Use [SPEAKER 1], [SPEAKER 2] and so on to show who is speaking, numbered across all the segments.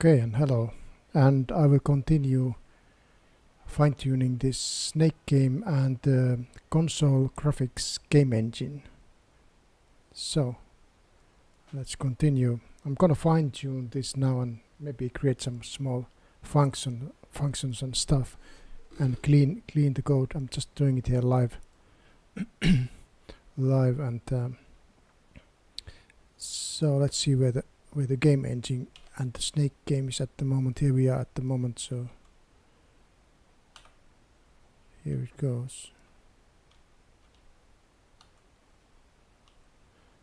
[SPEAKER 1] Okay, and hello, and I will continue fine-tuning this Snake game and the console graphics game engine. So let's continue. I'm gonna fine-tune this now and maybe create some small functions and stuff and clean the code. I'm just doing it here live and so let's see where the game engine and the Snake game is at the moment. Here we are at the moment, so here it goes.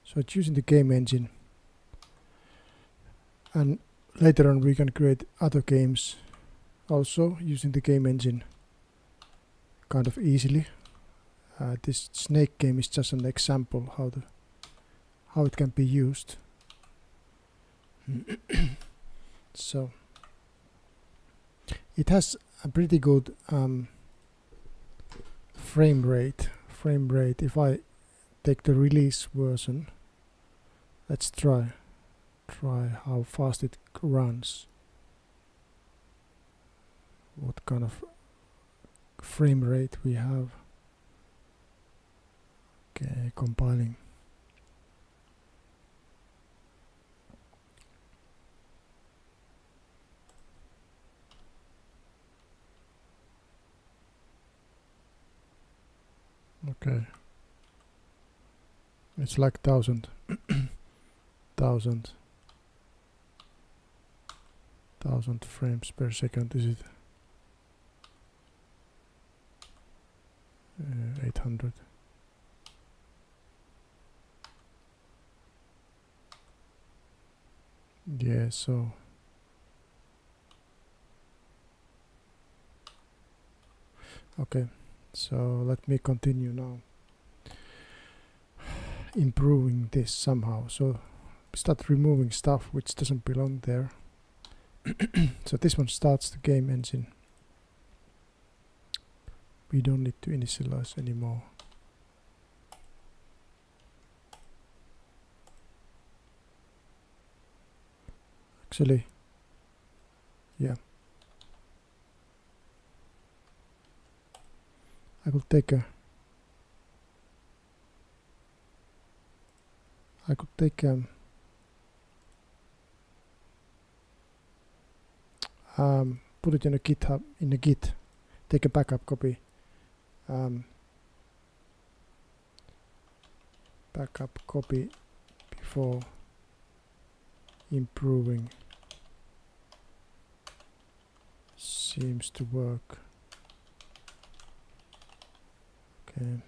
[SPEAKER 1] So it's using the game engine, and later on we can create other games also using the game engine kind of easily. This Snake game is just an example how it can be used. So it has a pretty good frame rate. If I take the release version, let's try how fast it runs. What kind of frame rate we have. Okay, compiling. Okay, it's like 1000 frames per second. Is it 800? Yeah, so okay, so let me continue now improving this somehow. So start removing stuff which doesn't belong there. So this one starts the game engine. We don't need to initialize anymore. Actually, yeah, I could take put it in a GitHub, in a Git, take a backup copy, before improving. Seems to work. Okay.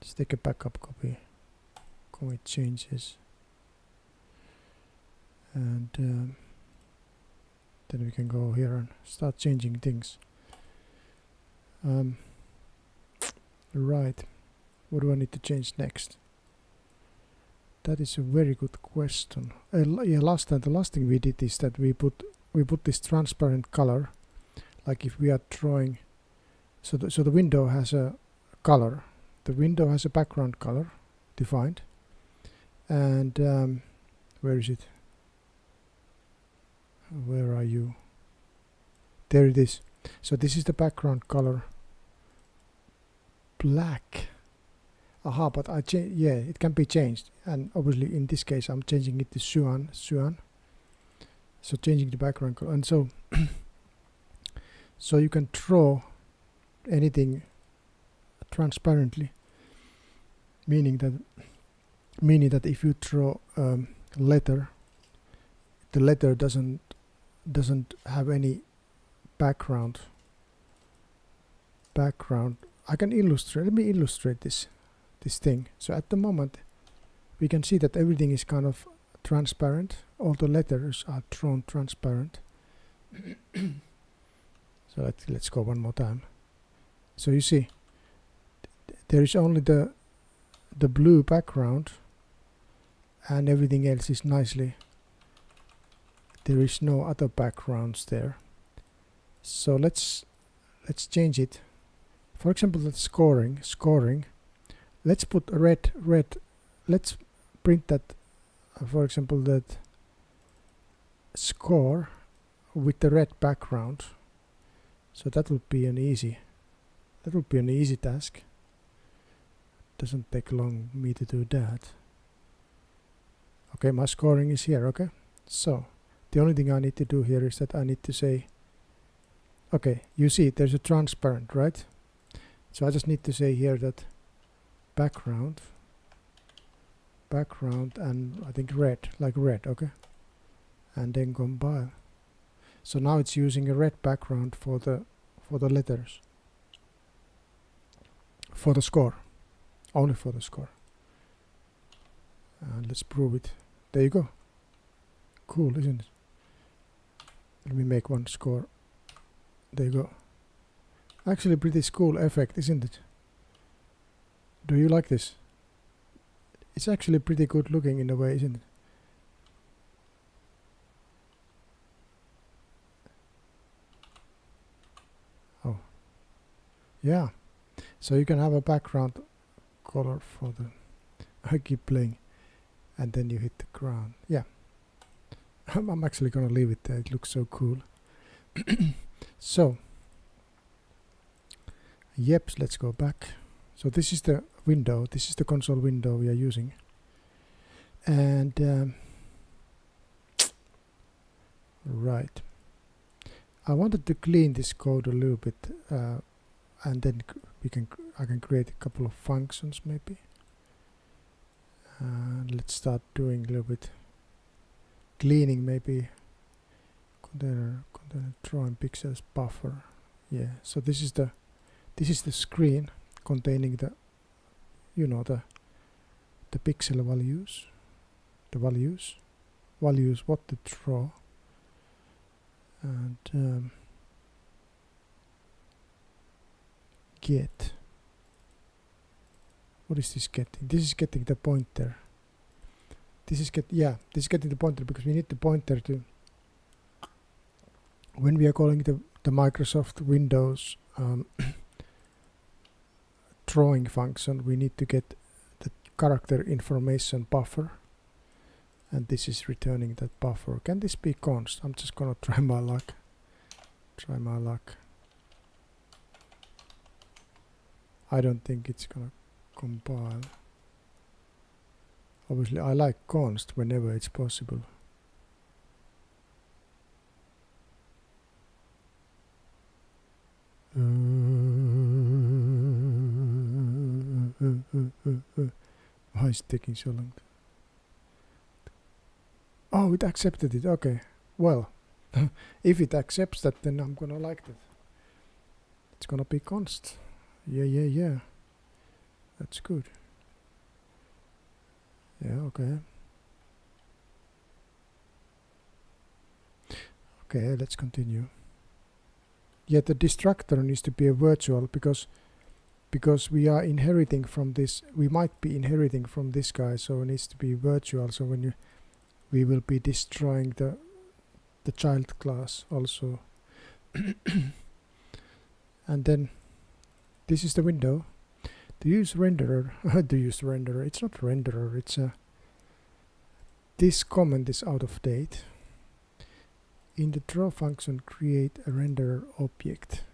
[SPEAKER 1] Let's take a backup copy, commit changes, and then we can go here and start changing things. Right, what do I need to change next? That is a very good question. Yeah, the last thing we did is that we put this transparent color, like if we are drawing. So the window has a color. The window has a background color defined, and where is it? Where are you? There it is. So this is the background color, black. Aha, but yeah, it can be changed, and obviously in this case I'm changing it to cyan. So changing the background color, and so so you can draw anything transparently, meaning that if you draw letter, the letter doesn't have any background. I can illustrate. Let me illustrate this thing. So at the moment we can see that everything is kind of transparent. All the letters are drawn transparent. So let's go one more time. So you see there is only the blue background, and everything else is nicely. There is no other backgrounds there. So let's change it. For example, that's scoring. Let's put red. Let's print that. For example, that score with the red background. So that would be an easy task. Doesn't take long me to do that. Okay, my scoring is here. Okay, so the only thing I need to do here is that I need to say, okay, you see there's a transparent, right? So I just need to say here that background, and I think red, like red. Okay, and then compile. So now it's using a red background for the letters, for the score, only for the score. And let's prove it. There you go. Cool, isn't it? Let me make one score. There you go. Actually pretty cool effect, isn't it? Do you like this? It's actually pretty good looking in a way, isn't it? Oh. Yeah. So you can have a background color for the... I keep playing. And then you hit the ground. Yeah. I'm actually gonna leave it there. It looks so cool. So, yep, let's go back. So this is the window. This is the console window we are using. And right. I wanted to clean this code a little bit, and then I can create a couple of functions maybe. Let's start doing a little bit cleaning, maybe container drawing pixels buffer. Yeah, so this is the screen containing the, you know, the pixel values, what to draw, and get. What is this getting? This is getting the pointer. This is getting the pointer because we need the pointer to, when we are calling the Microsoft Windows drawing function, we need to get the character information buffer, and this is returning that buffer. Can this be const? I'm just gonna try my luck. I don't think it's gonna compile. Obviously I like const whenever it's possible. Why is it taking so long? Oh, it accepted it. Okay, well, if it accepts that, then I'm gonna like that. It's gonna be const. Yeah. That's good. Yeah, okay. Okay, let's continue. Yeah, the destructor needs to be a virtual because we are inheriting from this. We might be inheriting from this guy, so it needs to be virtual. So when we will be destroying the child class also. And then this is the window. To use renderer, it's not renderer, it's a, this comment is out of date. In the draw function, create a renderer object.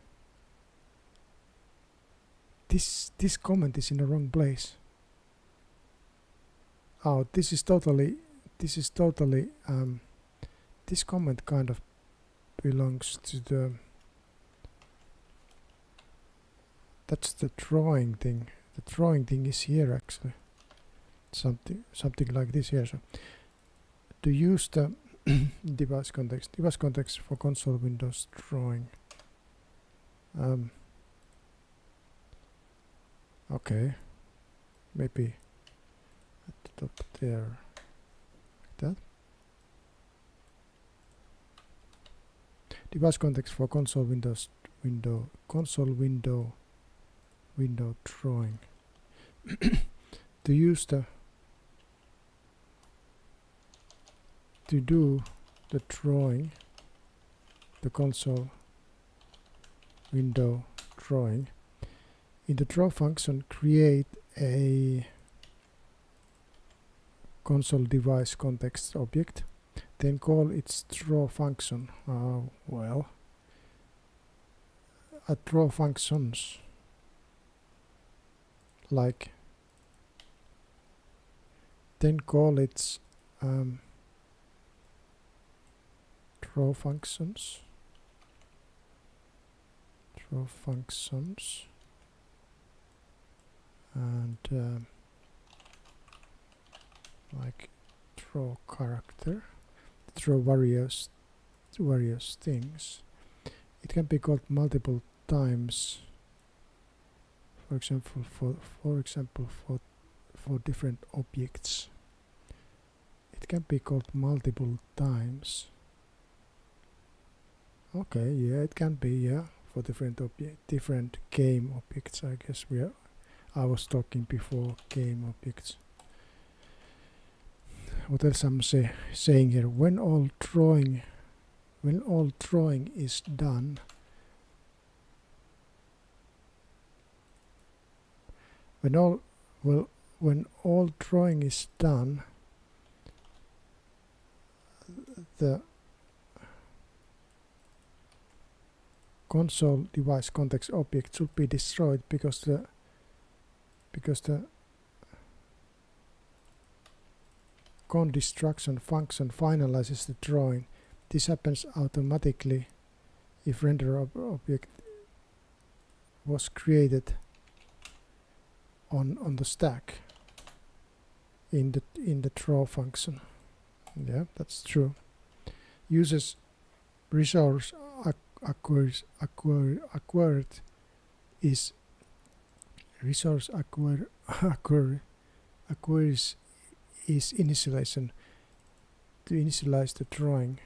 [SPEAKER 1] This comment is in the wrong place. Oh, this comment kind of belongs to the, that's the drawing thing. The drawing thing is here actually. Something like this here. So to use the device context for console Windows drawing. Okay, maybe at the top there, like that. Device context for console Windows window drawing. To use the, to do the drawing, the console window drawing, in the draw function create a console device context object. then call its draw function. Well, draw functions like, then call its draw functions and like draw character, draw various things. It can be called multiple times, for example for different objects. It can be called multiple times. Okay, yeah, it can be, yeah, for different game objects. I guess I was talking before game objects. What else I'm saying here? When all drawing is done, when all drawing is done, the console device context object should be destroyed because the con_destruction function finalizes the drawing. This happens automatically if render object was created on the stack in the draw function. Yeah, that's true. Uses resource acquired is resource acquires is initialization to initialize the drawing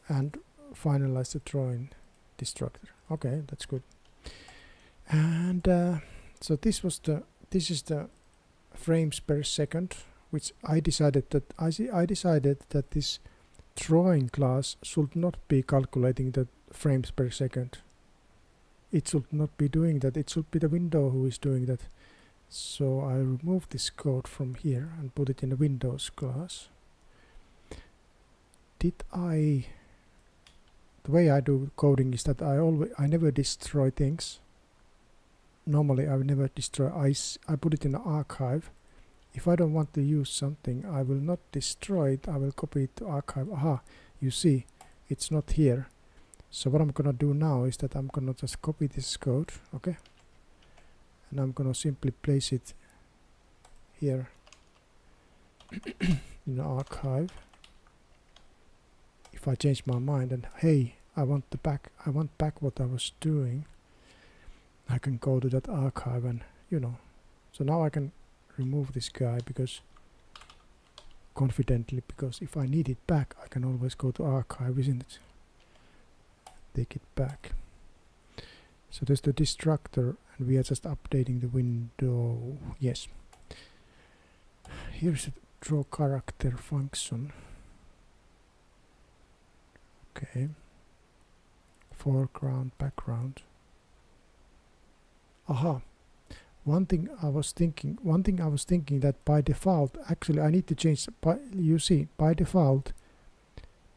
[SPEAKER 1] and finalize the drawing destructor. Okay, that's good. And so this is the frames per second, which I decided that this drawing class should not be calculating the frames per second. It should not be doing that. It should be the window who is doing that. So I remove this code from here and put it in the Windows class. The way I do coding is that I never destroy things. Normally I will never destroy. I put it in the archive. If I don't want to use something, I will not destroy it. I will copy it to archive. Aha, you see, it's not here. So what I'm gonna do now is that I'm gonna just copy this code, okay? And I'm gonna simply place it here in the archive. If I change my mind and hey, I want back what I was doing, I can go to that archive and so now I can remove this guy confidently, because if I need it back, I can always go to archive, isn't it? Take it back. So there's the destructor, and we are just updating the window. Yes. Here's the draw character function. Okay. Foreground, background. Aha. One thing I was thinking that by default, actually I need to change. You see, by default,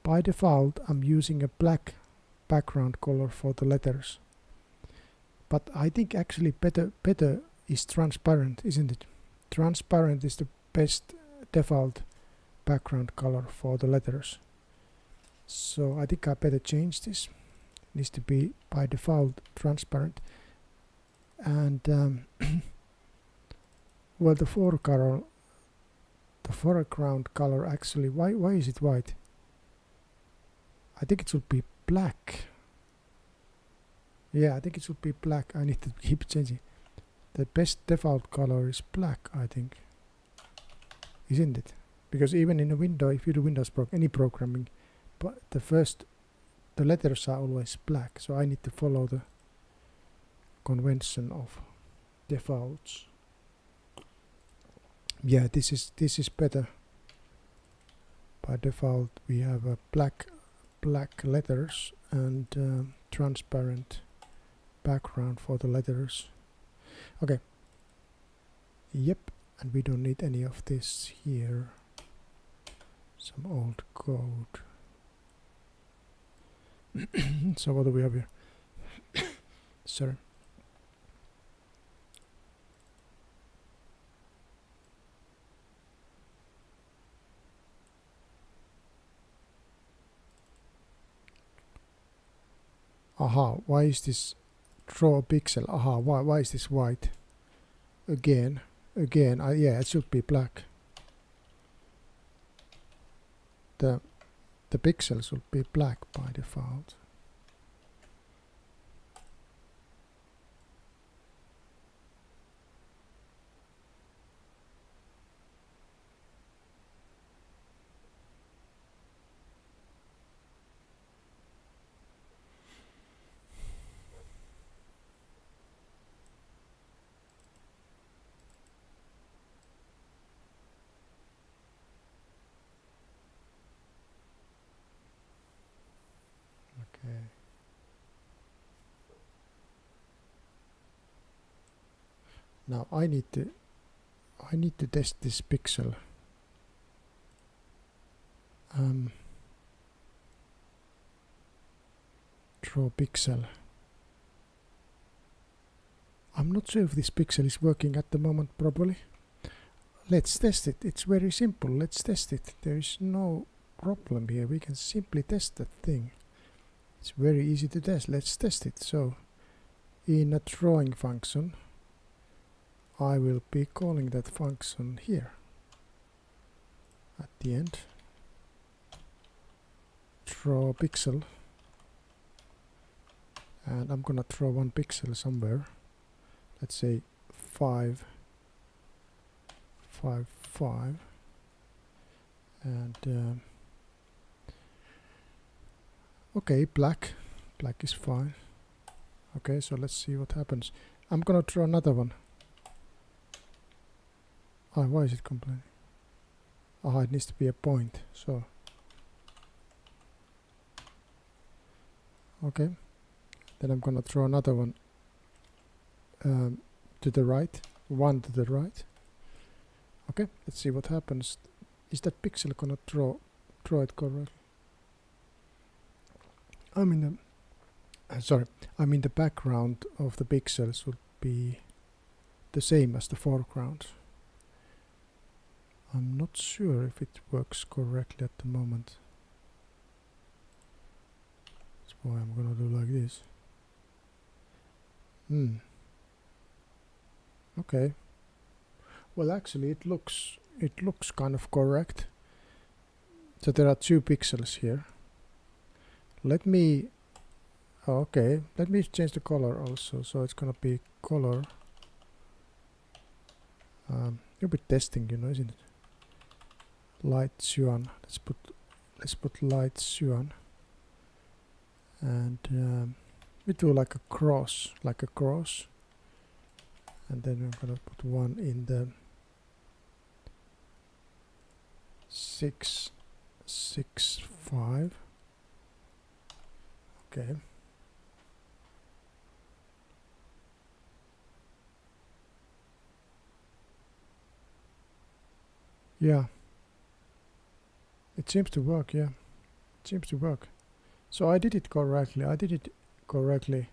[SPEAKER 1] I'm using a black background color for the letters. But I think actually better is transparent, isn't it? Transparent is the best default background color for the letters. So I think I better change this. It needs to be by default transparent. And well, the foreground color actually, why is it white? I think it should be black. Yeah, I think it should be black. I need to keep changing. The best default color is black, I think. Isn't it? Because even in a window, if you do Windows any programming, but the letters are always black. So I need to follow the convention of defaults. Yeah, this is better. By default, we have a black letters and transparent background for the letters. Okay. Yep, and we don't need any of this here. some old code. So what do we have here? Sorry. Aha, why is this draw a pixel? Aha, why is this white? Again, yeah, it should be black. The pixel should be black by default. Okay. Now I need to test this pixel. Draw pixel. I'm not sure if this pixel is working at the moment properly. Let's test it. It's very simple. Let's test it. There is no problem here. We can simply test that thing. It's very easy to test. Let's test it. So in a drawing function, I will be calling that function here at the end. Draw pixel, and I'm gonna draw one pixel somewhere. Let's say 5, 5, 5, and okay, black is fine. Okay, so let's see what happens. I'm gonna draw another one. Ah, why is it complaining? Ah, it needs to be a point. So okay, then I'm gonna draw another one to the right, one to the right. Okay, let's see what happens. Is that pixel gonna draw it correctly? I mean the background of the pixels would be the same as the foreground. I'm not sure if it works correctly at the moment. That's why I'm gonna do like this. Okay. Well, actually it looks kind of correct. So there are 2 pixels here. Let me change the color also. So it's gonna be color. You'll be testing, you know, isn't it? Light cyan. Let's put light cyan, and we do like a cross, and then we're gonna put one in the 6, 6, 5. Okay. Yeah. It seems to work, yeah. It seems to work. So I did it correctly.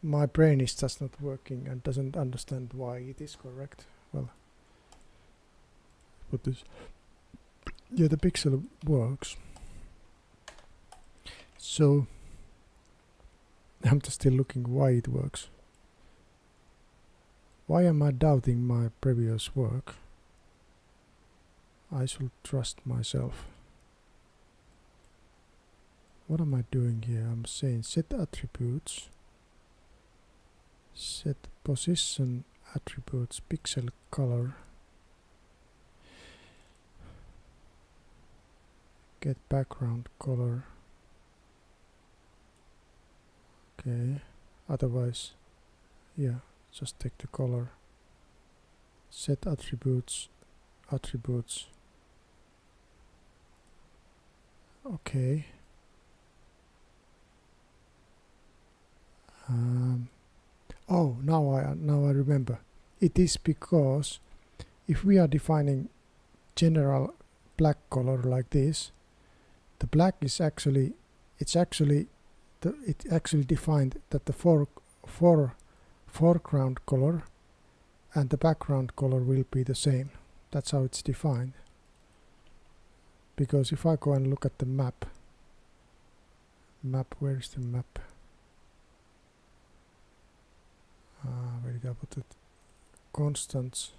[SPEAKER 1] My brain is just not working and doesn't understand why it is correct. Well, put this. Yeah, the pixel works. So I'm just still looking why it works. Why am I doubting my previous work? I should trust myself. What am I doing here? I'm saying set attributes, set position attributes, pixel color, get background color. Okay, otherwise, yeah, just take the color. Set attributes. Okay. Oh, now I remember. It is because if we are defining general black color like this, the black is actually, it actually defined that the foreground color and the background color will be the same. That's how it's defined. Because if I go and look at the map, where is the map? Where did I put it? Constants.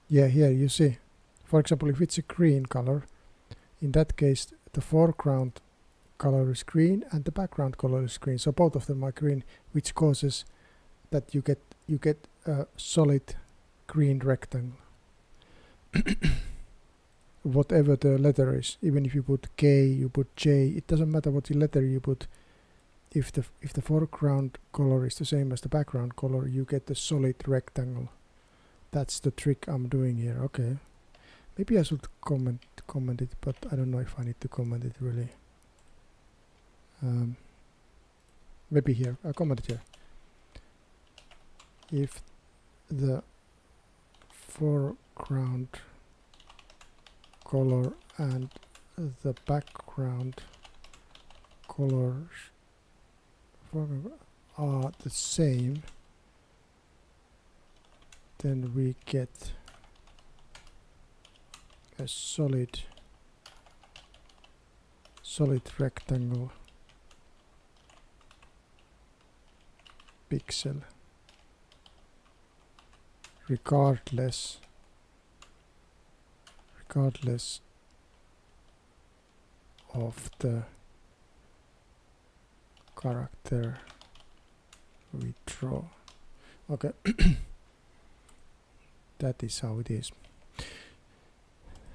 [SPEAKER 1] Yeah, here you see. For example, if it's a green color, in that case the foreground color is green and the background color is green. So both of them are green, which causes that you get a solid green rectangle. Whatever the letter is, even if you put K, you put J, it doesn't matter what letter you put. If the foreground color is the same as the background color, you get the solid rectangle. That's the trick I'm doing here. Okay, maybe I should comment it, but I don't know if I need to comment it really. Maybe here, I'll comment it here. If the foreground color and the background colors are the same, then we get a solid rectangle pixel regardless of the character we draw. Okay. That is how it is.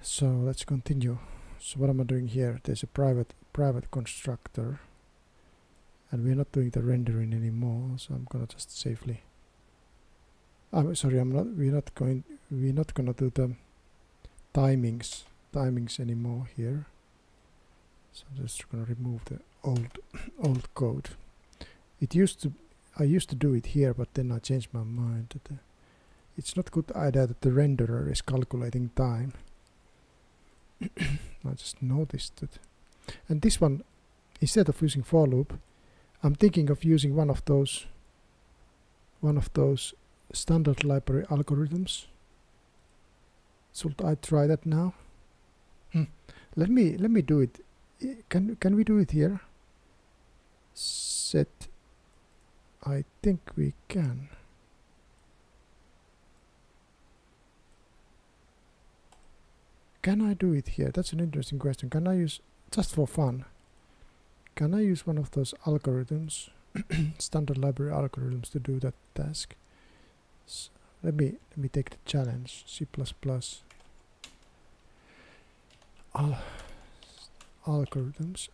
[SPEAKER 1] So let's continue. So what am I doing here? There's a private constructor, and we're not doing the rendering anymore, so I'm gonna just safely, I'm sorry, we're not gonna do the timings anymore here. So I'm just gonna remove the old code. I used to do it here, but then I changed my mind. It's not good idea that the renderer is calculating time. I just noticed it. And this one, instead of using for loop, I'm thinking of using one of those standard library algorithms. Should I try that now? Let me do it. Can we do it here? Set. I think we can. Can I do it here? That's an interesting question. Can I use, just for fun, can I use one of those algorithms, standard library algorithms, to do that task? So let me take the challenge. C++ algorithms.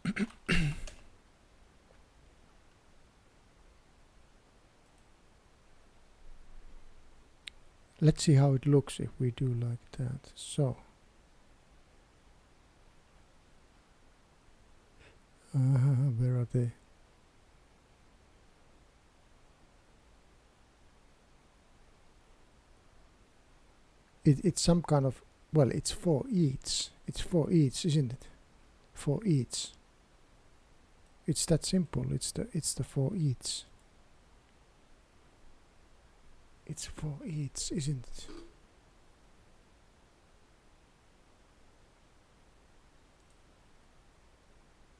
[SPEAKER 1] Let's see how it looks if we do like that. So where are they? It's some kind of, well, it's for each. It's for each, isn't it? For each. It's that simple. It's the for each. It's for each, isn't it?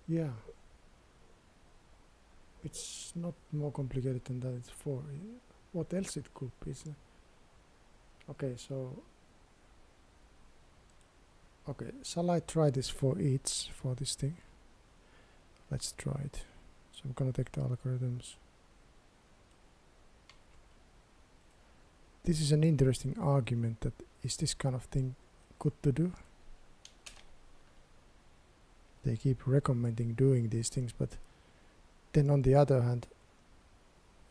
[SPEAKER 1] Yeah. It's not more complicated than that. It's for. What else it could be? Isn't it? Okay, so. Okay, shall I try this for each for this thing? Let's try it. So I'm gonna take the algorithms. This is an interesting argument, that is this kind of thing good to do? They keep recommending doing these things, but then on the other hand,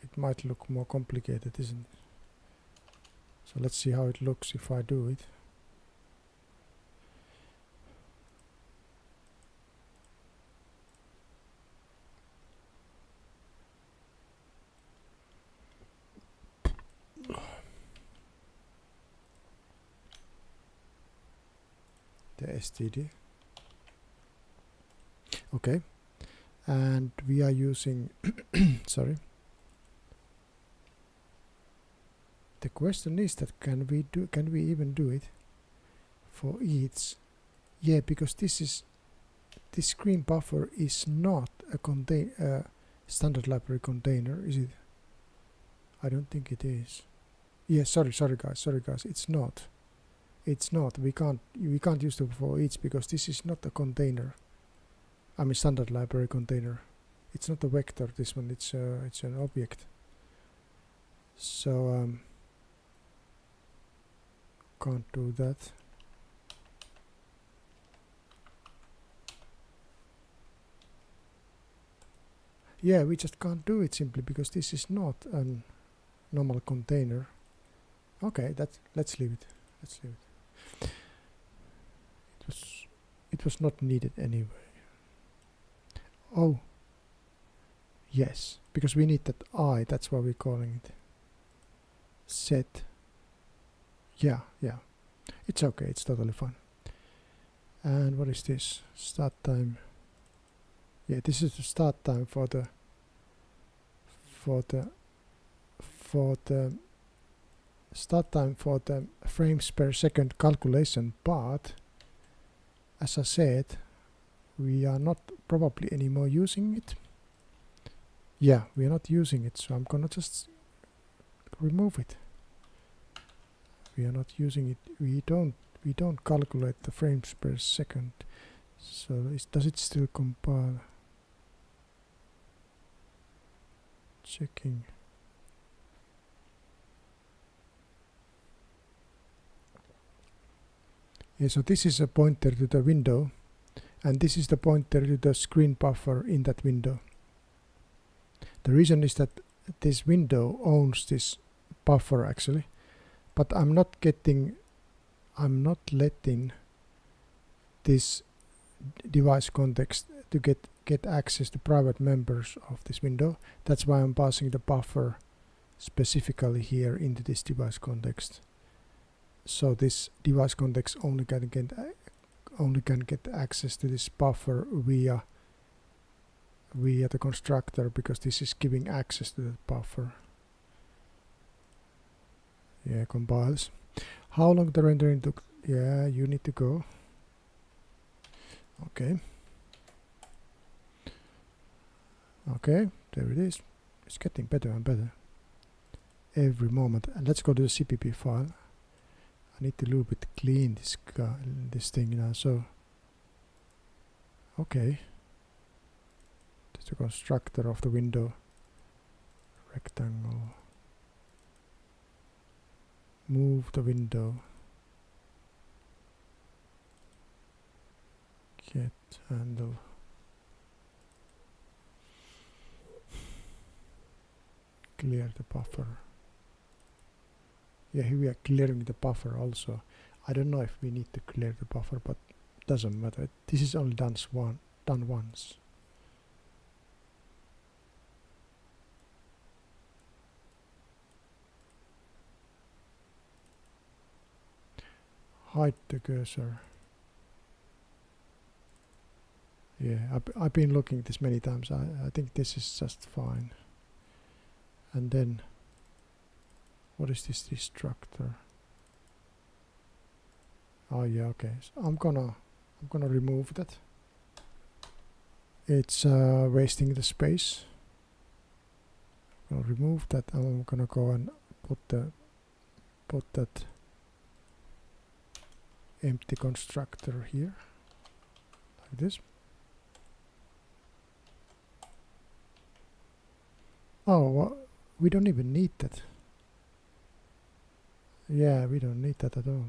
[SPEAKER 1] it might look more complicated, isn't it? So let's see how it looks if I do it. the std. Okay, and we are using sorry. The question is that can we even do it for each? Yeah, because this screen buffer is not a standard library container, is it? I don't think it is. Yeah, sorry guys, it's not. We can't use the for each because this is not a container. I mean standard library container. It's not a vector, this one, it's an object. So can't do that. Yeah, we just can't do it simply because this is not a normal container. Okay, let's leave it. It was not needed anyway. Oh, yes, because we need that I, that's why we're calling it set. Yeah, it's okay, it's totally fine. And what is this? Start time. Yeah, this is the start time for the start time for the frames per second calculation, but as I said, we are not probably anymore using it. Yeah, we are not using it, so I'm gonna just remove it. We are not using it. We don't calculate the frames per second. So does it still compile? Checking. Yeah, so this is a pointer to the window, and this is the pointer to the screen buffer in that window. The reason is that this window owns this buffer actually, but I'm not letting this device context to get access to private members of this window. That's why I'm passing the buffer specifically here into this device context. So this device context only can get access to this buffer via the constructor, because this is giving access to the buffer. Yeah, compiles. How long the rendering took? Yeah, you need to go. Okay, there it is. It's getting better and better every moment. And let's go to the CPP file. I need to a little bit clean this thing now. So okay, that's the constructor of the window rectangle. Move the window. Get handle. Clear the buffer. Yeah, here we are clearing the buffer also. I don't know if we need to clear the buffer, but doesn't matter. This is only done once. Hide the cursor. Yeah, I've been looking at this many times. I think this is just fine. And then what is this destructor? Oh yeah, okay. So I'm gonna remove that. It's wasting the space. I'm gonna remove that. I'm gonna go and put that empty constructor here, like this. Oh, well, we don't even need that. Yeah, we don't need that at all.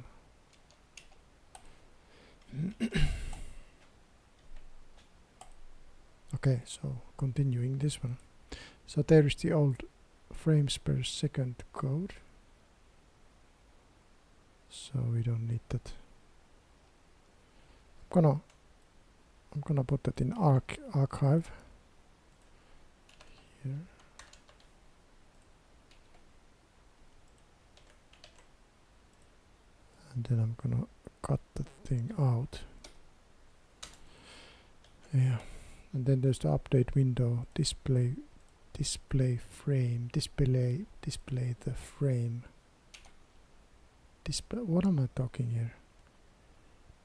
[SPEAKER 1] Okay, so continuing this one. So there is the old frames per second code. So we don't need that. I'm gonna put that in archive here. And then I'm gonna cut that thing out. Yeah, and then there's the update window, display frame, display the frame. Display, what am I talking here?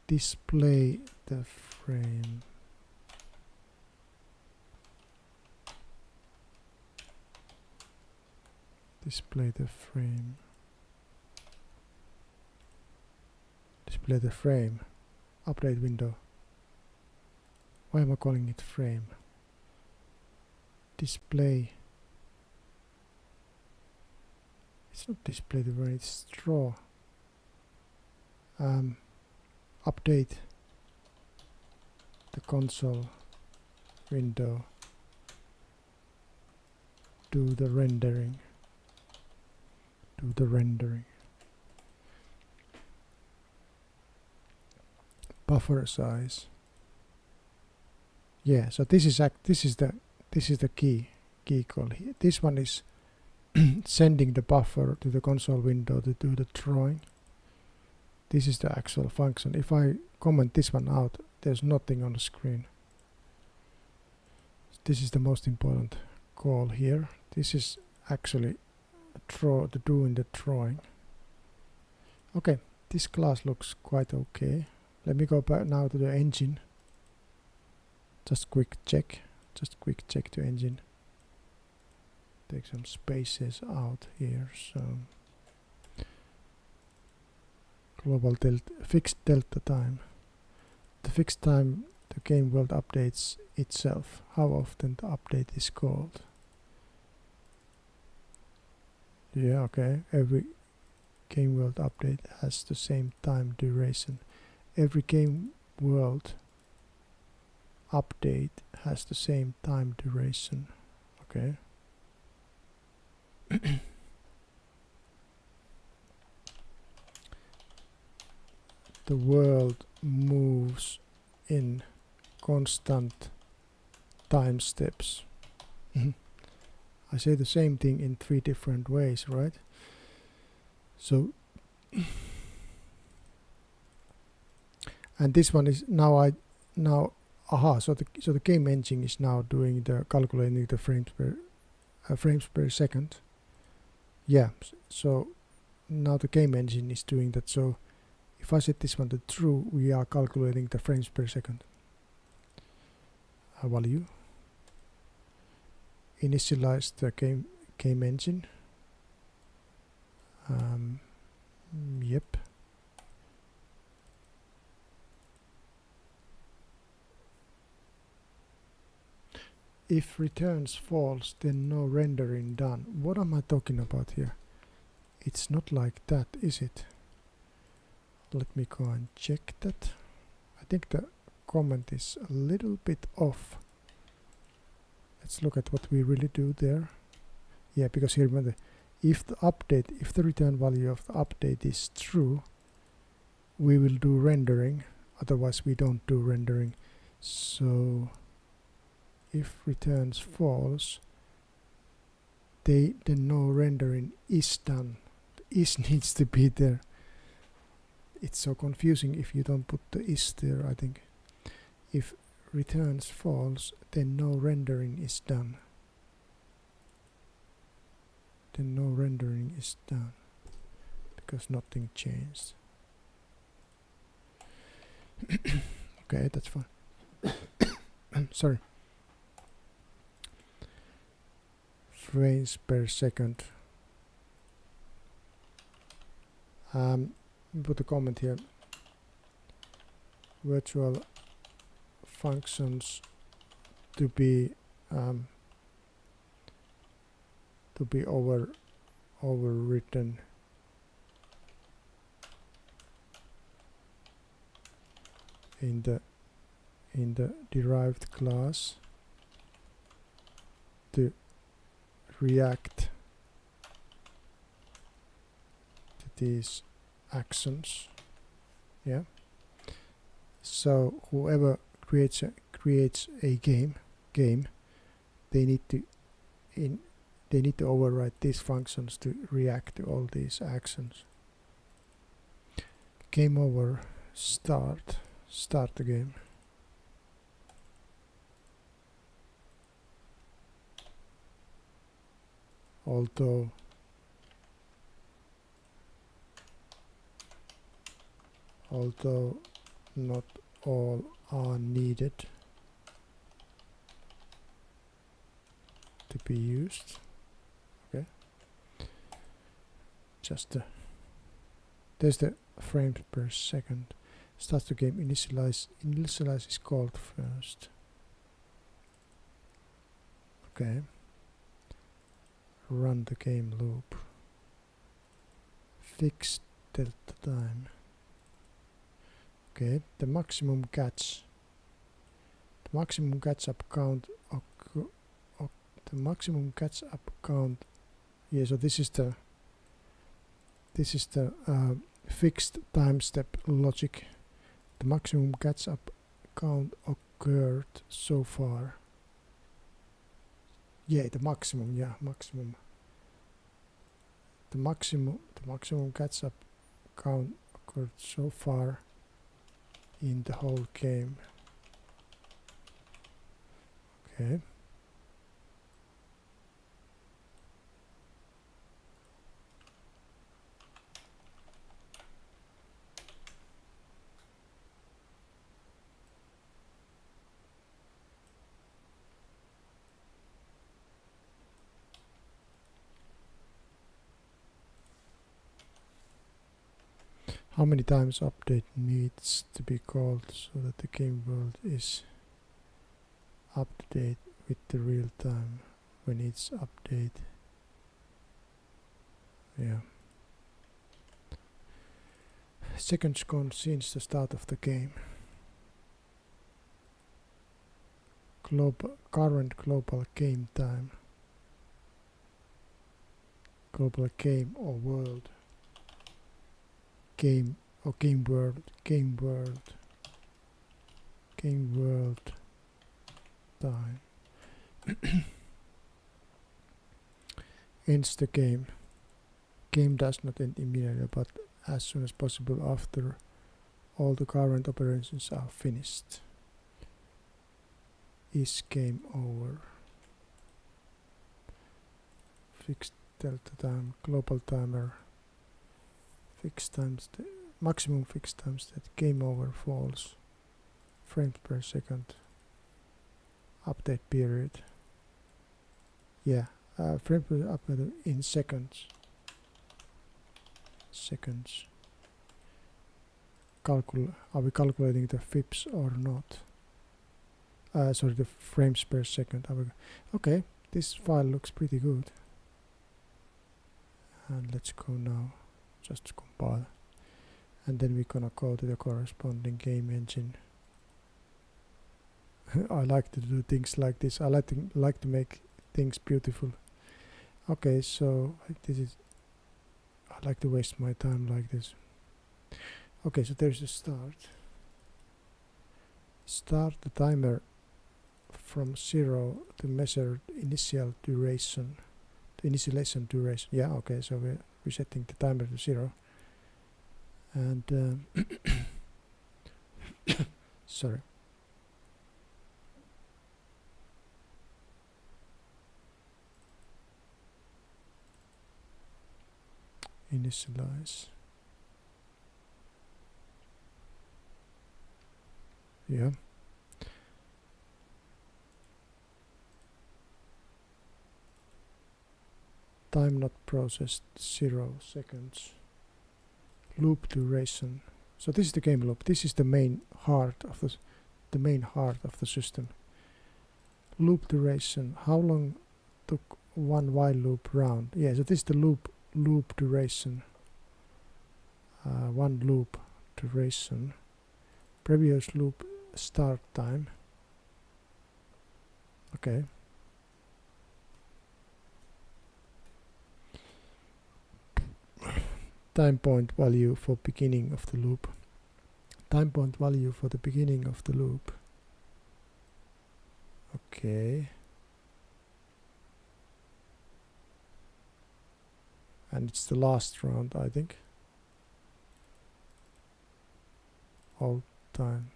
[SPEAKER 1] Display the frame. Display the frame. Display the frame. Update window. Why am I calling it frame? Display. It's not display the frame, it's draw. Update the console window. Do the rendering. Do the rendering. Buffer size. Yeah, so this is the key call here. This one is sending the buffer to the console window to do the drawing. This is the actual function. If I comment this one out, there's nothing on the screen. This is the most important call here. This is actually doing the drawing. Okay, this class looks quite okay. Let me go back now to the engine. Just quick check to engine. Take some spaces out here. So global fixed delta time. The fixed time the game world updates itself. How often the update is called. Yeah, okay. Every game world update has the same time duration. Every game world update has the same time duration. Okay. The world moves in constant time steps. I say the same thing in 3 different ways, right? So and this one is now so the game engine is now doing the calculating the frames per second. Yeah, so now the game engine is doing that. So if I set this one to true, we are calculating the frames per second value. Initialize the game engine. Yep. If returns false, then no rendering done. What am I talking about here? It's not like that, is it? Let me go and check that. I think the comment is a little bit off. Let's look at what we really do there. Yeah, because here remember, if the return value of the update is true, we will do rendering. Otherwise, we don't do rendering. So if returns false, then no rendering is done. The is needs to be there. It's so confusing if you don't put the is there, I think. If returns false, then no rendering is done. Then no rendering is done because nothing changed. Okay, that's fine. Sorry. Frames per second. Put a comment here. Virtual functions to be overwritten in the derived class to react to these actions. Yeah. So whoever creates a game, they need to override these functions to react to all these actions. Game over. start the game. Although not all are needed to be used. Okay, just there's the frames per second. Start the game. Initialize is called first. Okay, run the game loop. Fix delta time. Okay, the maximum catch up count. The maximum catch up count. Yeah, so this is the fixed time step logic. The maximum catch up count occurred so far. Yeah, the maximum. Yeah, maximum. The maximum catch up count occurred so far in the whole game. Okay. How many times update needs to be called so that the game world is up to date with the real time when it's update? Yeah. Seconds gone since the start of the game. Current global game time. Global game or world. Game or game world time. Ends the game. Game does not end immediately, but as soon as possible after all the current operations are finished. Is game over? Fixed delta time, global timer. Fixed times, maximum fixed times that game over false. Frames per second. Update period. Yeah, frame per update in seconds. Are we calculating the FIPS or not? Sorry, the frames per second. Okay, this file looks pretty good. And let's go now. Just compile, and then we're gonna go to the corresponding game engine. I like to do things like this. I like to make things beautiful. Okay, so this is. I like to waste my time like this. Okay, so there's the start. Start the timer from 0 to measure initial duration. The initialization duration. Yeah, okay, so we're resetting the timer to 0. And sorry. Initialize. Yeah. Time not processed 0 seconds. Loop duration. So this is the game loop. This is the main heart of the system. Loop duration. How long took one while loop round? Yeah, so this is the loop duration. One loop duration. Previous loop start time. Okay. Time point value for beginning of the loop. Time point value for the beginning of the loop. Okay. And it's the last round, I think. old time,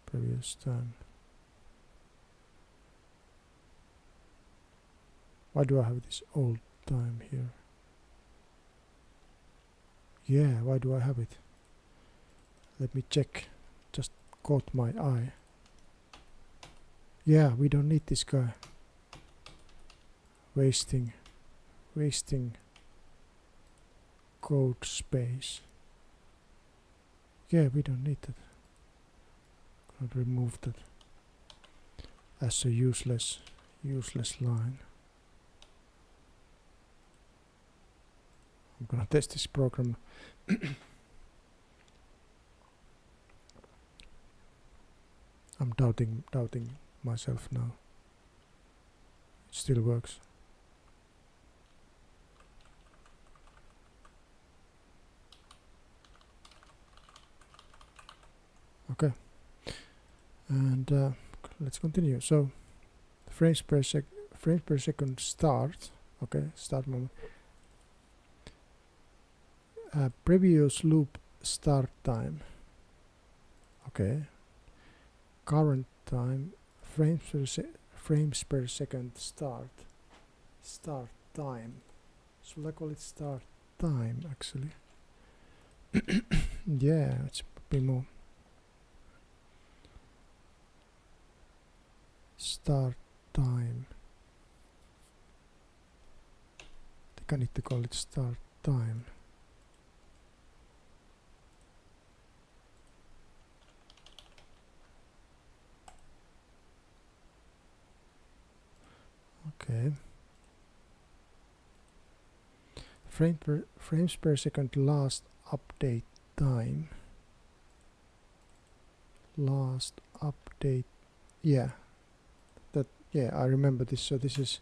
[SPEAKER 1] previous time. Why do I have this old time here? Yeah, why do I have it? Let me check. Just caught my eye. Yeah, we don't need this guy. Wasting code space. Yeah, we don't need that. Gonna remove that as a useless line. I'm gonna test this program. I'm doubting myself now. It still works. Okay, and let's continue. So frames per second start. Okay, start moment. Previous loop start time. Okay, current time, frames per second start time. Should I call it start time actually? Yeah, it's a bit more. Start time. I think I need to call it start time. Okay. Frames per second last update time. Last update. Yeah. Yeah, I remember this. So this is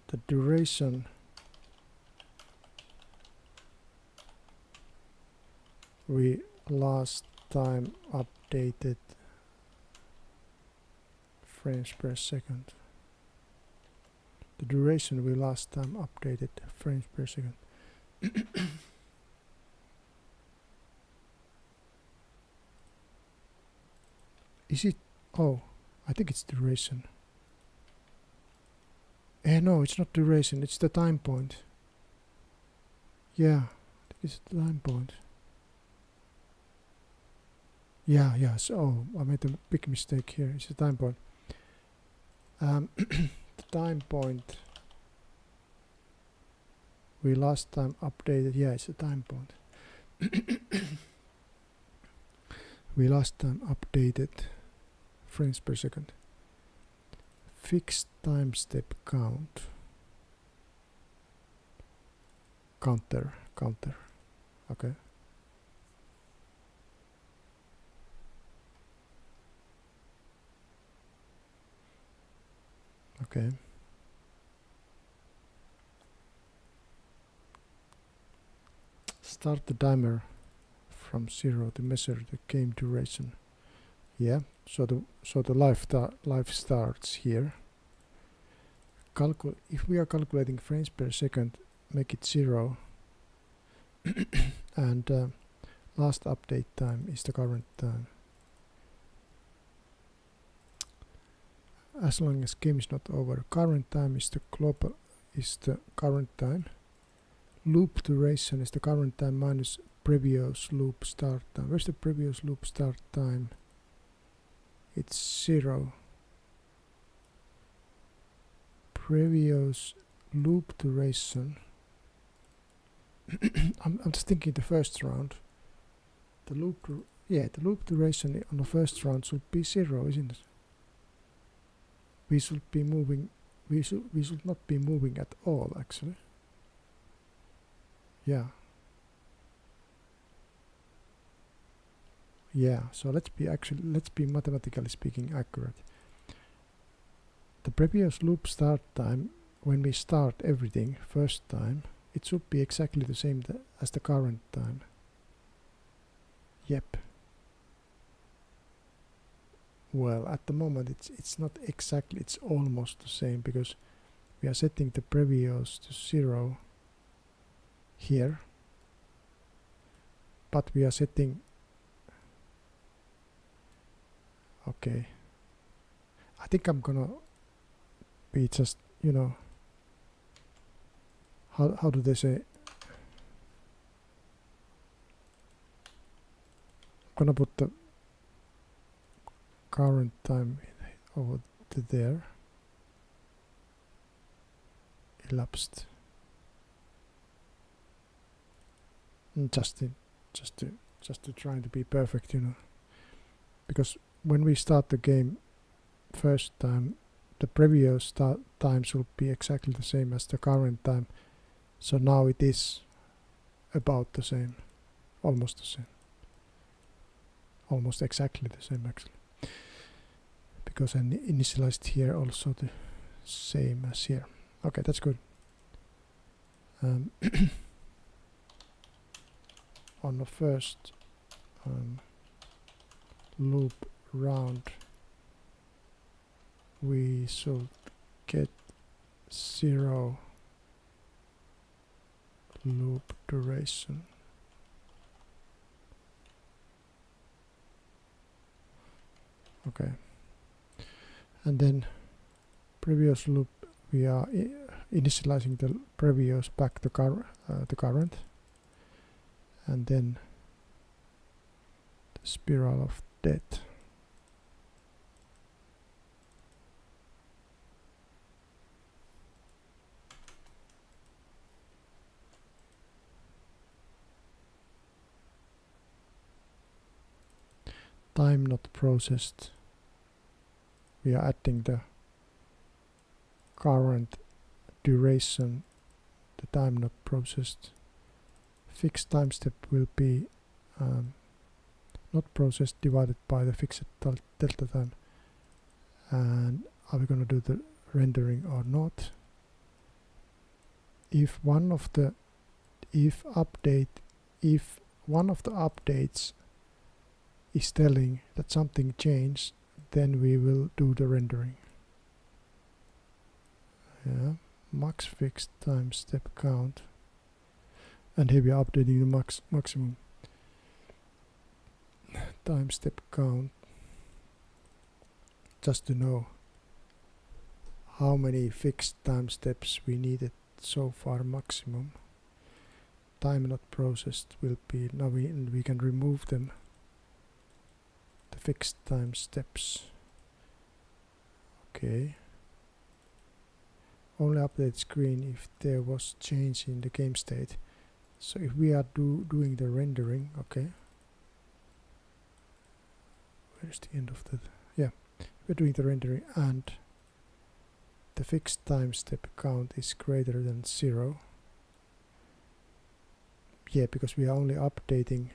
[SPEAKER 1] the duration we last time updated frames per second. The duration we last time updated frames per second. Is it? Oh, I think it's duration. No, it's not duration, it's the time point. Yeah, I think it's the time point. Yeah, so I made a big mistake here. It's the time point. The time point we last time updated. Yeah, it's the time point. We last time updated frames per second. Fixed time step count. Counter. Okay. Okay. Start the timer from 0 to measure the game duration. Yeah. So the life starts here. If we are calculating frames per second, make it 0, and last update time is the current time. As long as game is not over, current time is the current time. Loop duration is the current time minus previous loop start time. Where's the previous loop start time? It's 0. Previous loop duration. I'm just thinking the first round. The loop duration on the first round should be 0, isn't it? We should be moving. We should not be moving at all, actually. Yeah. So let's be mathematically speaking accurate. The previous loop start time, when we start everything first time, it should be exactly the same as the current time. Yep. Well, at the moment it's not exactly, it's almost the same, because we are setting the previous to 0 here, but we are setting, okay, I think I'm gonna be just, you know, how do they say, I'm gonna put the current time over to there, elapsed, and just to try to be perfect, you know, because when we start the game first time, the previous start times will be exactly the same as the current time, so now it is about the same, almost the same, almost exactly the same actually, because I initialized here also the same as here. Okay, that's good. On the first loop round, we should get 0 loop duration. Okay, and then previous loop, we are initializing the previous back to the current, and then the spiral of death. Time not processed, we are adding the current duration, the time not processed. Fixed time step will be not processed divided by the fixed delta time. And are we going to do the rendering or not? If one of the updates is telling that something changed, then we will do the rendering. Yeah, max fixed time step count, and here we are updating the maximum time step count, just to know how many fixed time steps we needed so far maximum. Time not processed will be, now we can remove them, the fixed time steps. Okay, only update screen if there was change in the game state. So if we are doing the rendering, okay, where's the end of that? Yeah, we're doing the rendering and the fixed time step count is greater than 0. Yeah, because we are only updating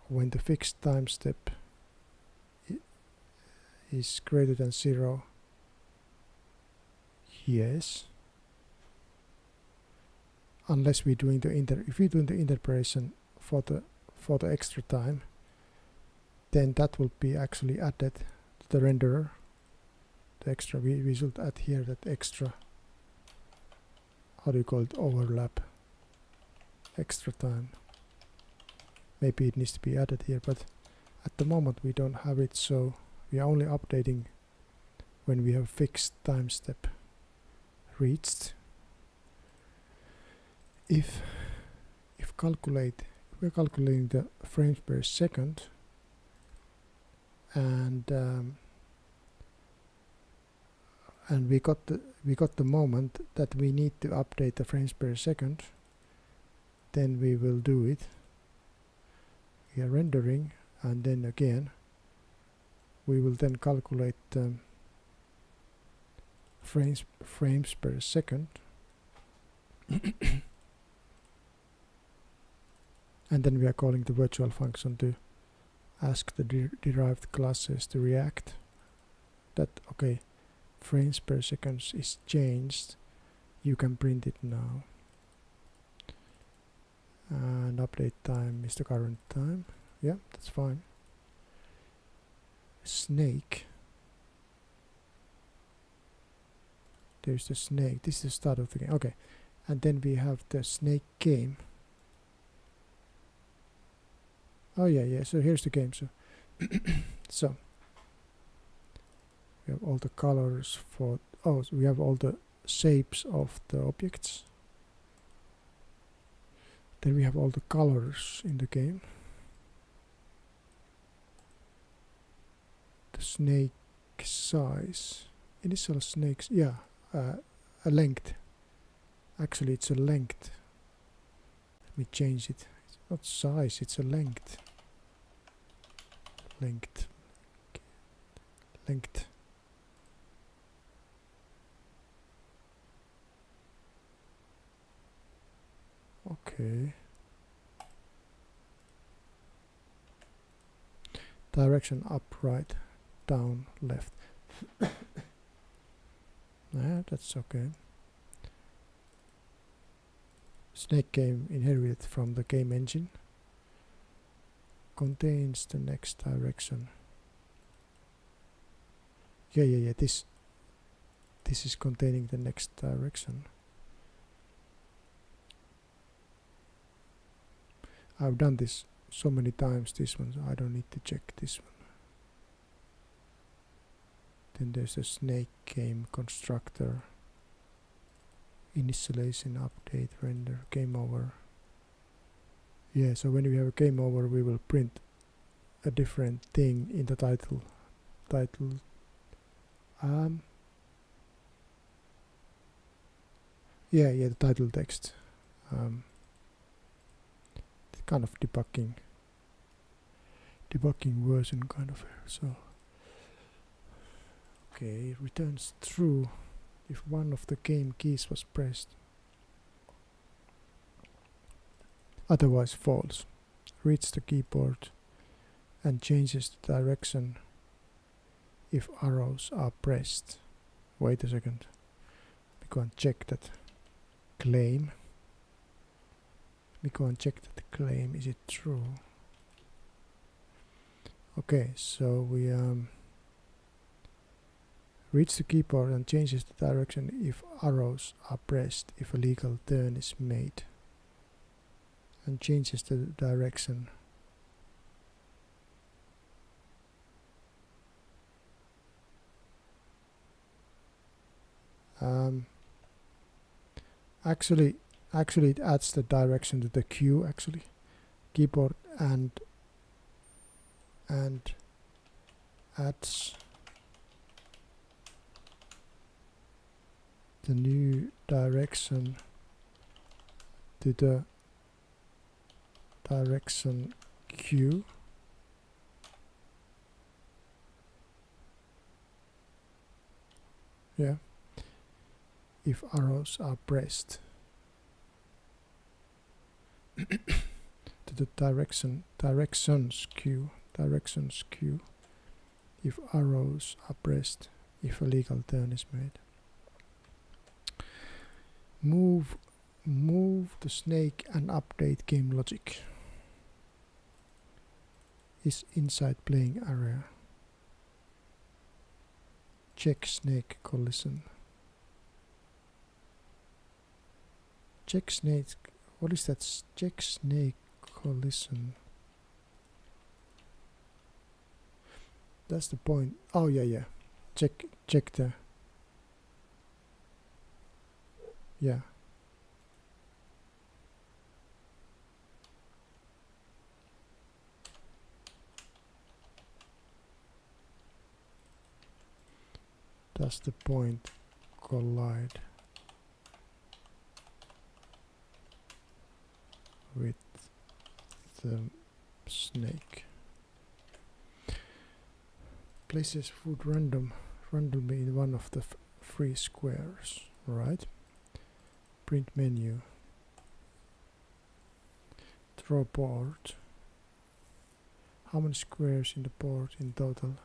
[SPEAKER 1] when the fixed time step is greater than 0. Yes, unless we're doing if we're doing the interpolation for the extra time, then that will be actually added to the renderer. The extra, we should add here that extra, how do you call it, overlap, extra time. Maybe it needs to be added here, but at the moment we don't have it, so we are only updating when we have fixed time step reached. If we're calculating the frames per second, and we got the moment that we need to update the frames per second, then we will do it. We are rendering, and then again we will then calculate frames per second. And then we are calling the virtual function to ask the derived classes to react that, okay, frames per second is changed, you can print it now, and update time is the current time. Yeah, that's fine. Snake, there's the snake, this is the start of the game. Okay, and then we have the snake game. Oh yeah, so here's the game. So so we have all the colors for, so we have all the shapes of the objects. Then we have all the colors in the game. The snake size, initial snakes, a length. Actually, it's a length. Let me change it. It's not size, it's a length. Length. Okay. Direction up, right, down, left. That's okay. Snake game inherited from the game engine. Contains the next direction. Yeah. This is containing the next direction. I've done this so many times, this one, so I don't need to check this one. Then there's a snake game constructor. Initialization, update, render, game over. Yeah, so when we have a game over, we will print a different thing in the title. Yeah, the title text. Kind of debugging version kind of here. So okay, returns true if one of the game keys was pressed, otherwise false. Reads the keyboard and changes the direction if arrows are pressed. Wait a second, we go and check that claim. We go and check that claim, is it true? Okay, so we reads the keyboard and changes the direction if arrows are pressed, if a legal turn is made, and changes the direction. Actually it adds the direction to the cue, actually. Keyboard and adds the new direction to the direction cue. Yeah, if arrows are pressed to the directions cue if arrows are pressed, if a legal turn is made. Move the snake and update game logic is inside playing area. Check snake collision. Check snake. What is that? Check snake collision. That's the point. Oh yeah. Check the. Yeah. Does the point collide with the snake? Places food randomly in one of the free squares, right? Print menu. Draw board. How many squares in the board in total?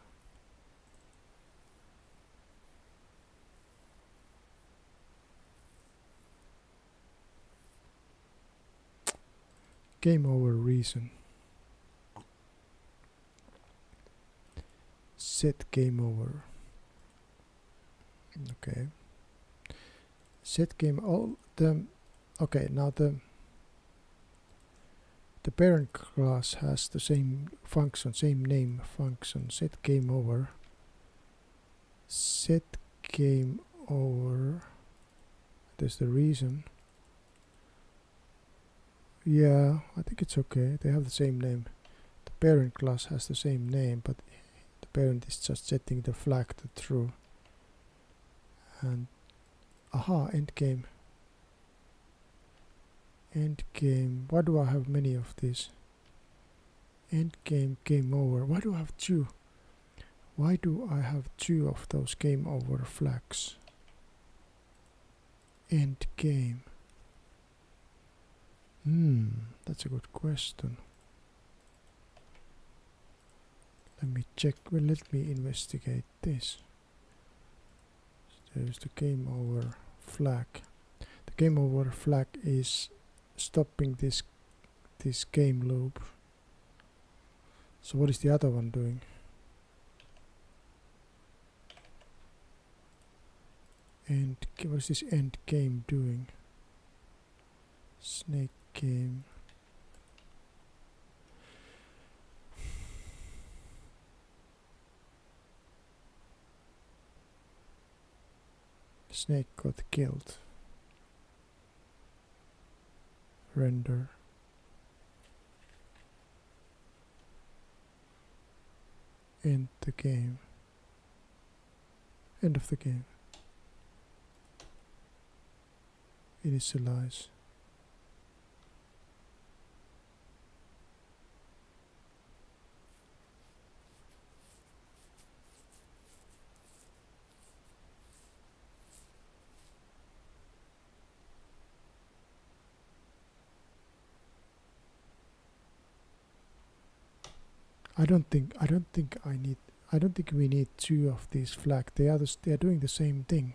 [SPEAKER 1] Game over reason. Set game over. Okay. Set game. All the okay, now the parent class has the same function, same name function, set game over. Set game over. There's the reason. Yeah, I think it's okay. They have the same name. The parent class has the same name, but the parent is just setting the flag to true. And aha, end game. End game. Why do I have many of these? End game, game over. Why do I have two? Why do I have two of those game over flags? End game. That's a good question. Let me check. Well, let me investigate this. There's the game over flag. The game over flag is stopping this game loop. So what is the other one doing? And what is this end game doing? Snake game. Snake got killed. Render. End the game. End of the game. Initialize. I don't think we need two of these flags. They are doing the same thing.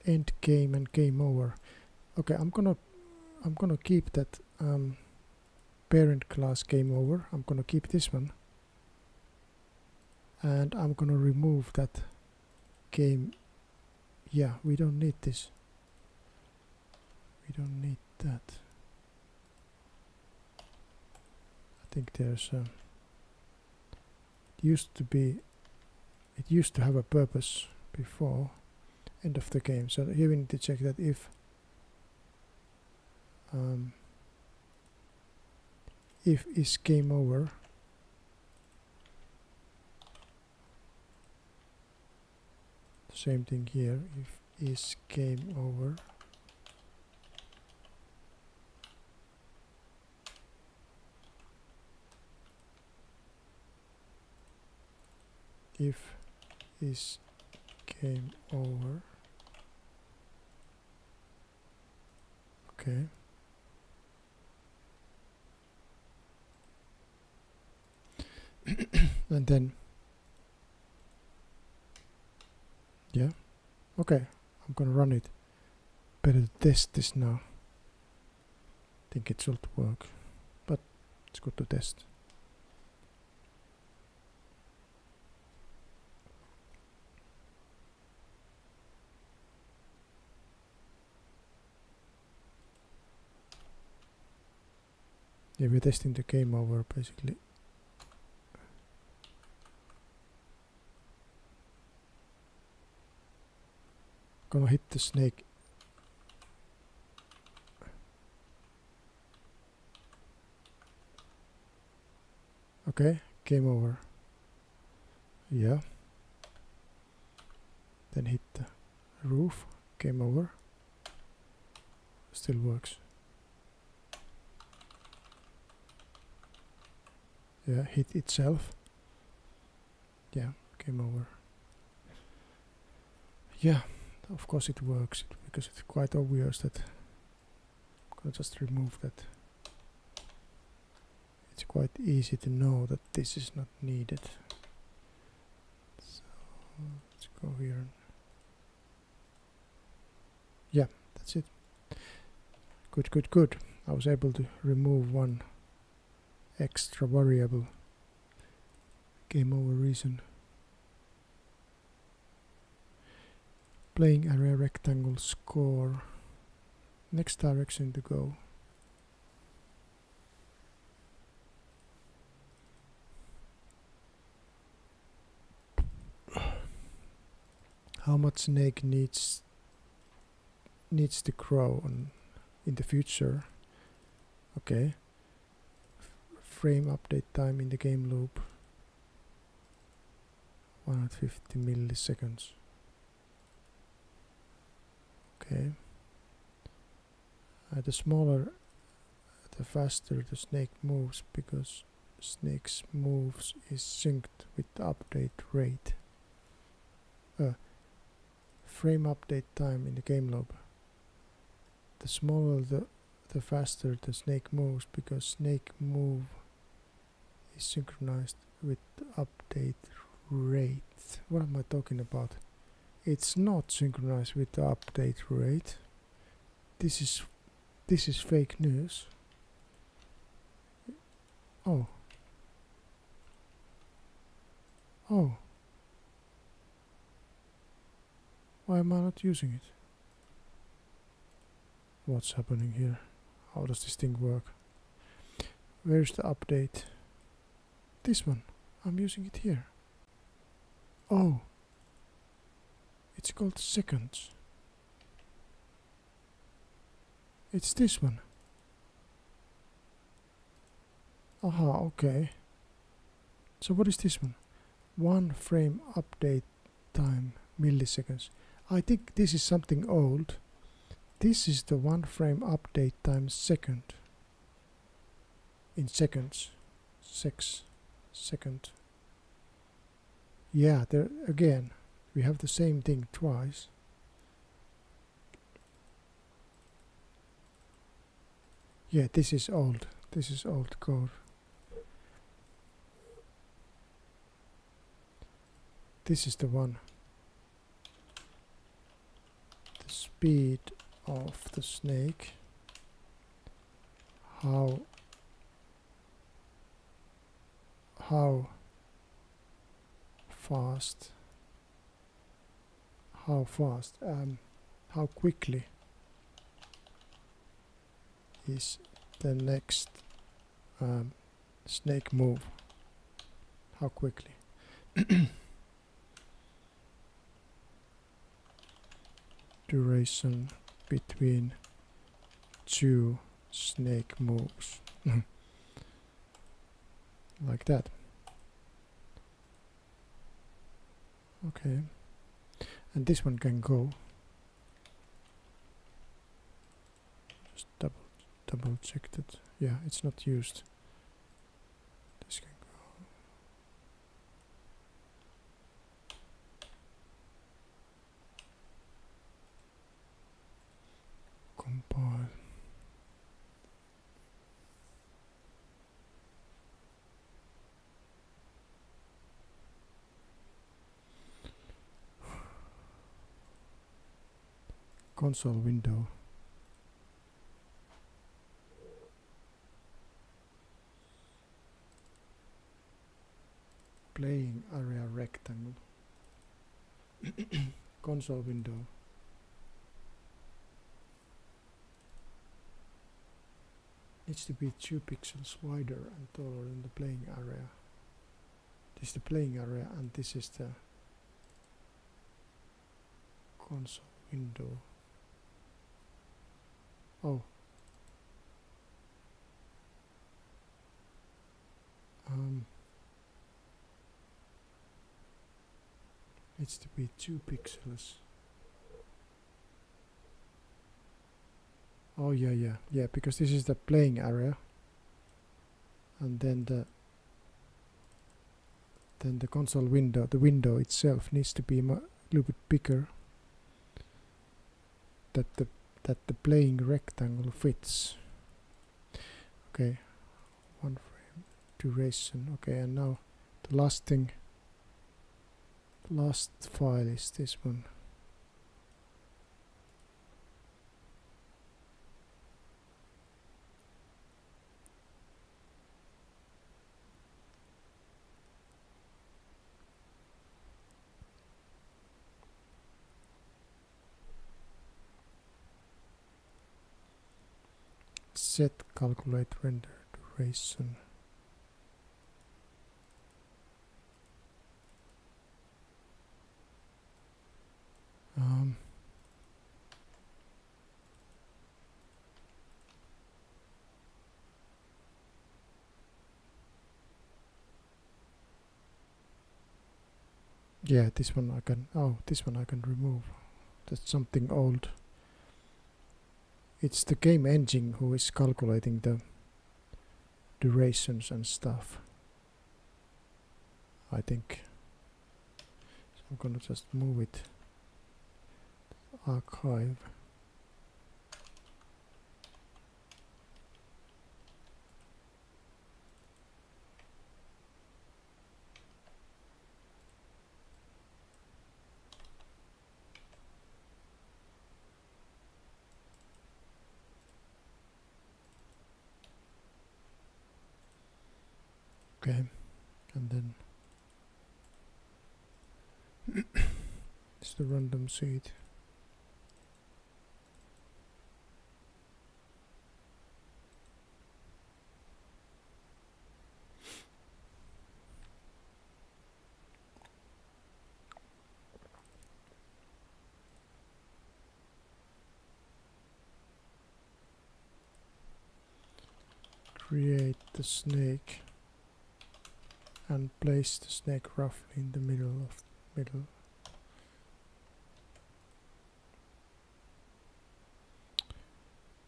[SPEAKER 1] End game and game over. Okay, I'm gonna keep that parent class game over. I'm gonna keep this one, and I'm gonna remove that game. Yeah, we don't need this. We don't need that. I think there's it used to have a purpose before. End of the game. So here we need to check that if is game over, same thing here. If is game over, if is game over. Okay. And then yeah, okay, I'm gonna run it. Better to test this now. Think it should work, but it's good to test. Yeah, we're testing the game over basically. Gonna hit the snake. Okay, game over. Yeah. Then hit the roof. Game over. Still works. Yeah, hit itself. Yeah, game over. Yeah, of course it works because it's quite obvious that I'm gonna just remove that. It's quite easy to know that this is not needed. So let's go here. Yeah, that's it. Good. I was able to remove one extra variable. Game over reason. Playing array rectangle score. next direction to go. How much snake needs to grow in the future. Okay. Frame update time in the game loop 150 milliseconds. Okay. The smaller, the faster the snake moves, because snake's moves is synced with the update rate. Frame update time in the game loop. The smaller the faster the snake moves, because snake move is synchronized with the update rate. What am I talking about? It's not synchronized with the update rate. This is fake news. Oh. Why am I not using it? What's happening here? How does this thing work? Where's the update? This one. I'm using it here. Oh. It's called seconds. It's this one. Aha, okay. So what is this one? 1 frame update time milliseconds. I think this is something old. This is the 1 frame update time second. In seconds. Second. Yeah, there again. We have the same thing twice. Yeah, this is old. This is old code. This is the one. The speed of the snake. How fast, how quickly is the next snake move? How quickly? Duration between 2 snake moves. Like that. Okay. And this one can go. Just double check that. Yeah, it's not used. This can go. Compile. Console window. Playing area rectangle. Console window. Needs to be 2 pixels wider and taller than the playing area. This is the playing area and this is the console window. Oh. Needs to be 2 pixels. Oh yeah, because this is the playing area, and then the console window, the window itself needs to be a little bit bigger, that the playing rectangle fits. Okay, 1 frame duration. Okay, and now the last file is this one. set calculate render duration. Yeah, this one I can, this one I can remove. That's something old. It's the game engine who is calculating the durations and stuff, I think. So I'm gonna just move it to archive. Okay, and then it's the random seed. Create the snake and place the snake roughly in the middle.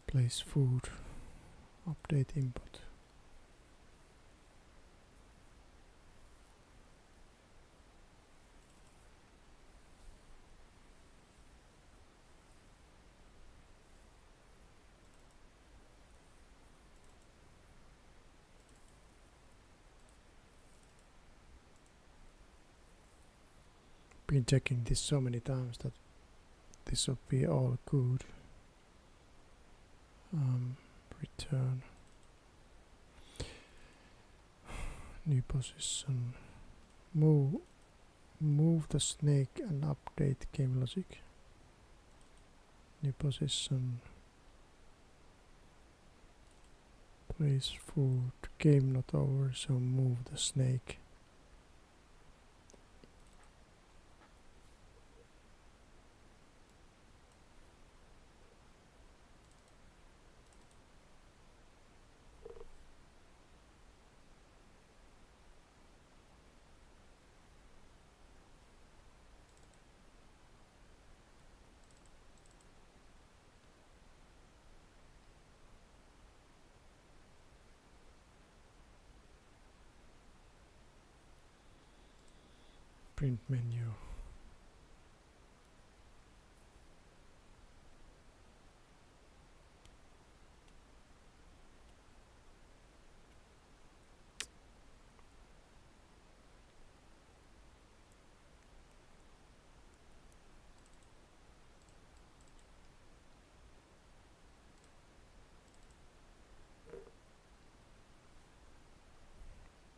[SPEAKER 1] Place food, update input. Been checking this so many times that this will be all good. Return new position, move the snake and update game logic. New position, place food, game not over, so move the snake. Print menu.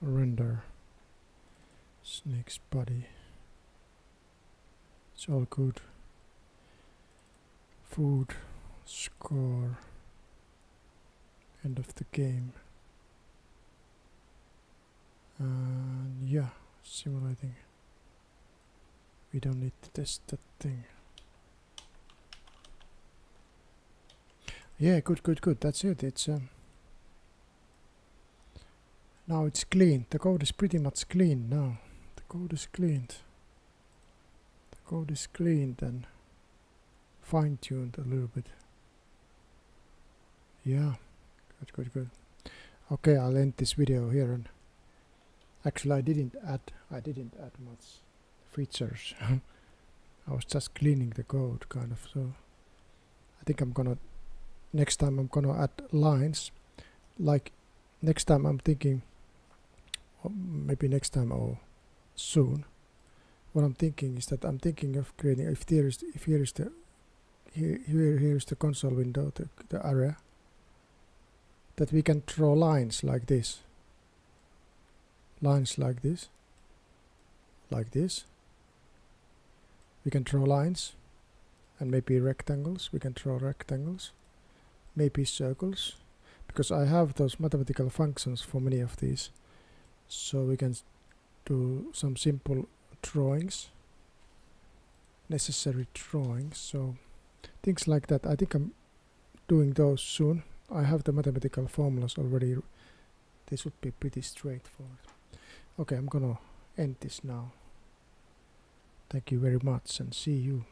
[SPEAKER 1] Render snake's body. It's all good. Food, score, end of the game. And yeah, simulating. We don't need to test that thing. Yeah, good. That's it. It's now it's clean. The code is pretty much clean now. The code is cleaned. The code is cleaned and fine-tuned a little bit. Yeah, good. Okay, I'll end this video here. And actually, I didn't add much features. I was just cleaning the code, kind of. So I think next time I'm gonna add lines. Like next time I'm thinking, or maybe next time or soon. What I'm thinking is that I'm thinking of creating, here is the console window, the area, that we can draw lines like this. Lines like this. We can draw lines, and maybe rectangles. We can draw rectangles, maybe circles. because I have those mathematical functions for many of these, so we can do some simple drawings, necessary drawings, so things like that. I think I'm doing those soon. I have the mathematical formulas already. They should be pretty straightforward. Okay, I'm gonna end this now. Thank you very much and see you.